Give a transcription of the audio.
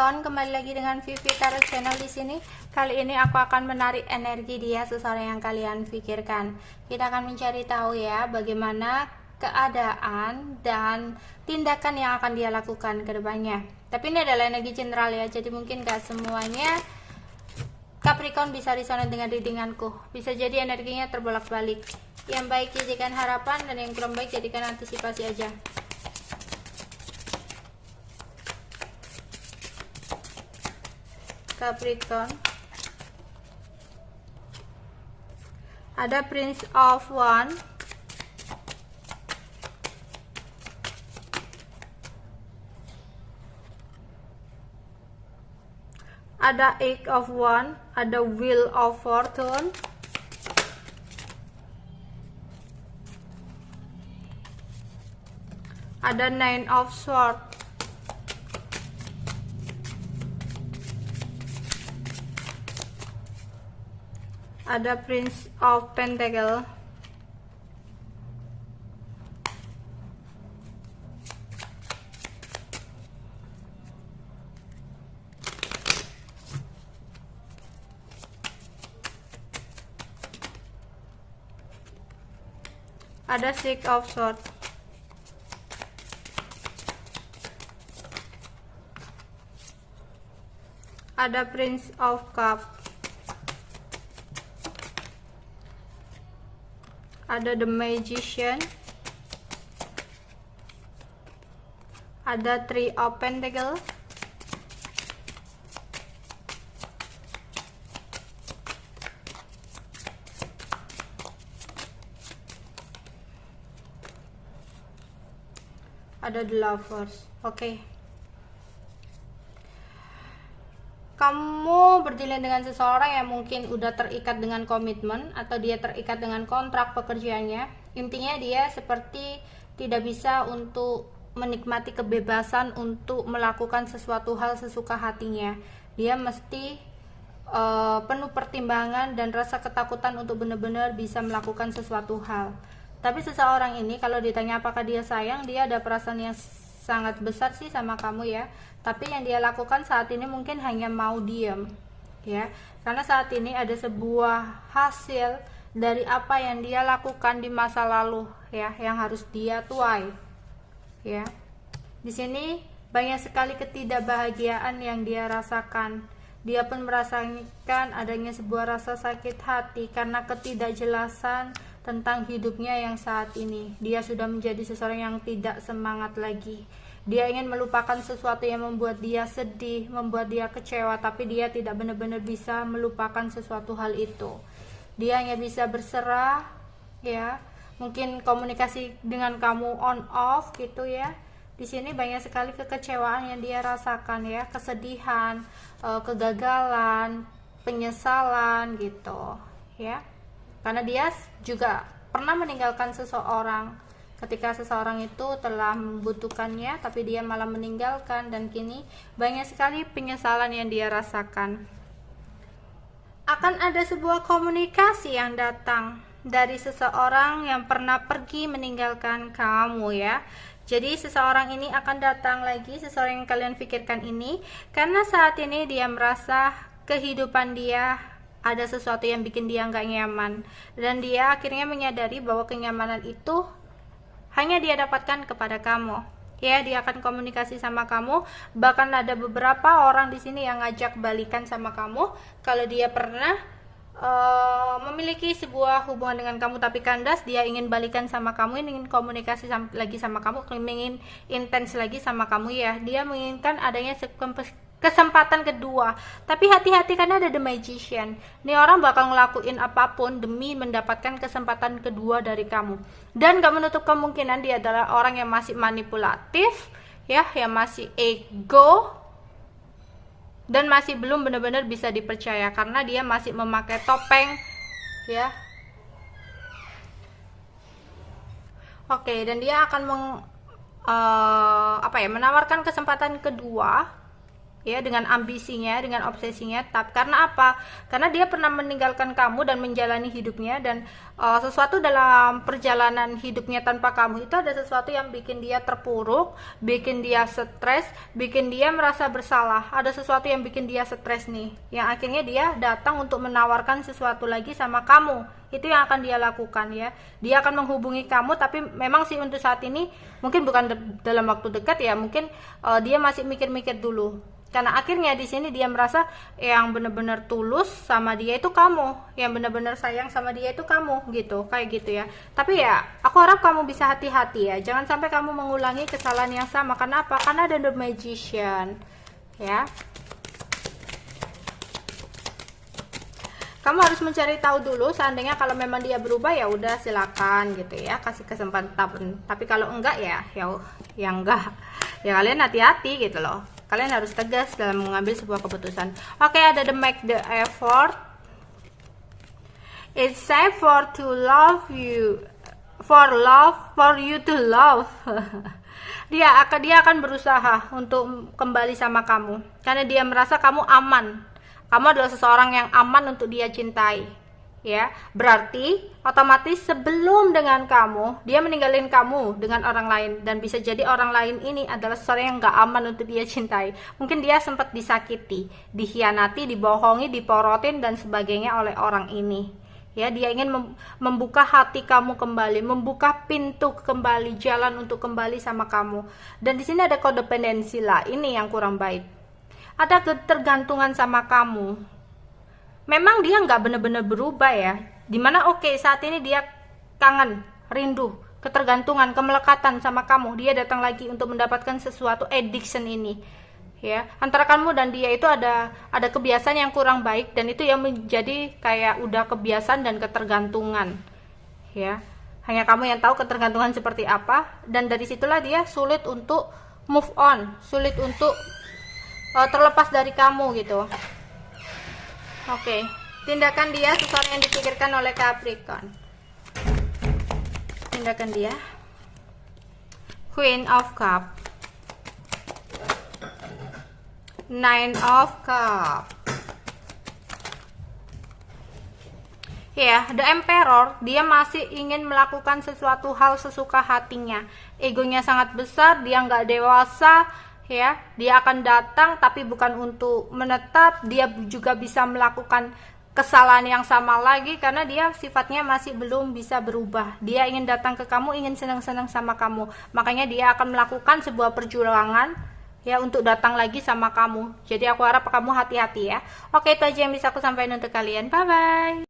Capricorn, kembali lagi dengan Vivi Tarot Channel di sini. Kali ini aku akan menarik energi dia seseorang yang kalian pikirkan. Kita akan mencari tahu ya bagaimana keadaan dan tindakan yang akan dia lakukan ke depannya. Tapi ini adalah energi general ya, jadi mungkin gak semuanya Capricorn bisa resonate dengan readinganku. Bisa jadi energinya terbolak-balik. Yang baik jadikan harapan dan yang kurang baik jadikan antisipasi aja. Capricorn, ada Prince of Wands, ada Eight of Wands, ada Wheel of Fortune, ada Nine of Swords, ada Prince of Pentacles, ada Six of Swords, ada Prince of Cups, ada The Magician, ada Three of Pentacles, ada The Lovers. Oke. Kamu berdilai dengan seseorang yang mungkin udah terikat dengan komitmen atau dia terikat dengan kontrak pekerjaannya. Intinya dia seperti tidak bisa untuk menikmati kebebasan untuk melakukan sesuatu hal sesuka hatinya. Dia mesti penuh pertimbangan dan rasa ketakutan untuk benar-benar bisa melakukan sesuatu hal. Tapi seseorang ini kalau ditanya apakah dia sayang, dia ada perasaan yang sangat besar sih sama kamu ya. Tapi yang dia lakukan saat ini mungkin hanya mau diem ya, karena saat ini ada sebuah hasil dari apa yang dia lakukan di masa lalu ya, yang harus dia tuai ya. Di sini banyak sekali ketidakbahagiaan yang dia rasakan. Dia pun merasakan adanya sebuah rasa sakit hati karena ketidakjelasan tentang hidupnya yang saat ini. Dia sudah menjadi seseorang yang tidak semangat lagi. Dia ingin melupakan sesuatu yang membuat dia sedih, membuat dia kecewa, tapi dia tidak benar-benar bisa melupakan sesuatu hal itu. Dia hanya bisa berserah ya. Mungkin komunikasi dengan kamu on off gitu ya. Di sini banyak sekali kekecewaan yang dia rasakan ya, kesedihan, kegagalan, penyesalan gitu ya. Karena dia juga pernah meninggalkan seseorang ketika seseorang itu telah membutuhkannya, tapi dia malah meninggalkan, dan kini banyak sekali penyesalan yang dia rasakan. Akan ada sebuah komunikasi yang datang dari seseorang yang pernah pergi meninggalkan kamu ya. Jadi seseorang ini akan datang lagi, seseorang yang kalian pikirkan ini, karena saat ini dia merasa kehidupan dia ada sesuatu yang bikin dia nggak nyaman, dan dia akhirnya menyadari bahwa kenyamanan itu hanya dia dapatkan kepada kamu ya. Dia akan komunikasi sama kamu, bahkan ada beberapa orang di sini yang ngajak balikan sama kamu kalau dia pernah memiliki sebuah hubungan dengan kamu tapi kandas. Dia ingin balikan sama kamu, ingin komunikasi lagi sama kamu, ingin intens lagi sama kamu ya. Dia menginginkan adanya kesempatan kedua, tapi hati-hati karena ada The Magician. Ini orang bakal ngelakuin apapun demi mendapatkan kesempatan kedua dari kamu, dan gak menutup kemungkinan dia adalah orang yang masih manipulatif ya, yang masih ego dan masih belum benar-benar bisa dipercaya karena dia masih memakai topeng ya. Oke, dan dia akan menawarkan kesempatan kedua ya, dengan ambisinya, dengan obsesinya. Tapi karena apa? Karena dia pernah meninggalkan kamu dan menjalani hidupnya, dan sesuatu dalam perjalanan hidupnya tanpa kamu itu ada sesuatu yang bikin dia terpuruk, bikin dia stres, bikin dia merasa bersalah. Ada sesuatu yang bikin dia stres nih, yang akhirnya dia datang untuk menawarkan sesuatu lagi sama kamu. Itu yang akan dia lakukan, ya. Dia akan menghubungi kamu, tapi memang sih untuk saat ini mungkin bukan dalam waktu dekat, ya. Mungkin dia masih mikir-mikir dulu. Karena akhirnya di sini dia merasa yang benar-benar tulus sama dia itu kamu, yang benar-benar sayang sama dia itu kamu, gitu, kayak gitu ya. Tapi ya, aku harap kamu bisa hati-hati ya, jangan sampai kamu mengulangi kesalahan yang sama. Karena apa? Karena ada The Magician, ya. Kamu harus mencari tahu dulu. Seandainya kalau memang dia berubah, ya udah silakan gitu ya, kasih kesempatan. Tapi kalau enggak, ya enggak. Ya kalian hati-hati gitu loh. Kalian harus tegas dalam mengambil sebuah keputusan. Oke, ada the make the effort. It's safe for to love you, for you to love. Dia akan berusaha untuk kembali sama kamu karena dia merasa kamu aman. Kamu adalah seseorang yang aman untuk dia cintai, ya. Berarti otomatis sebelum dengan kamu, dia meninggalin kamu dengan orang lain, dan bisa jadi orang lain ini adalah seseorang yang gak aman untuk dia cintai. Mungkin dia sempat disakiti, dikhianati, dibohongi, diporotin dan sebagainya oleh orang ini, ya. Dia ingin membuka hati kamu kembali, membuka pintu kembali, jalan untuk kembali sama kamu. Dan di sini ada kodependensi lah, ini yang kurang baik. Ada ketergantungan sama kamu. Memang dia nggak benar-benar berubah ya. Dimana saat ini dia kangen, rindu, ketergantungan, kemelekatan sama kamu. Dia datang lagi untuk mendapatkan sesuatu, addiction ini. Ya, antara kamu dan dia itu ada kebiasaan yang kurang baik, dan itu yang menjadi kayak udah kebiasaan dan ketergantungan. Ya. Hanya kamu yang tahu ketergantungan seperti apa, dan dari situlah dia sulit untuk move on, sulit untuk terlepas dari kamu gitu. Oke, tindakan dia sesuatu yang dipikirkan oleh Capricorn. Tindakan dia, Queen of Cup, Nine of Cup. Ya, The Emperor, dia masih ingin melakukan sesuatu hal sesuka hatinya. Egonya sangat besar, dia nggak dewasa. Ya, dia akan datang tapi bukan untuk menetap. Dia juga bisa melakukan kesalahan yang sama lagi karena dia sifatnya masih belum bisa berubah. Dia ingin datang ke kamu, ingin senang-senang sama kamu. Makanya dia akan melakukan sebuah perjuangan ya untuk datang lagi sama kamu. Jadi aku harap kamu hati-hati ya. Oke, itu aja yang bisa aku sampaikan untuk kalian. Bye bye.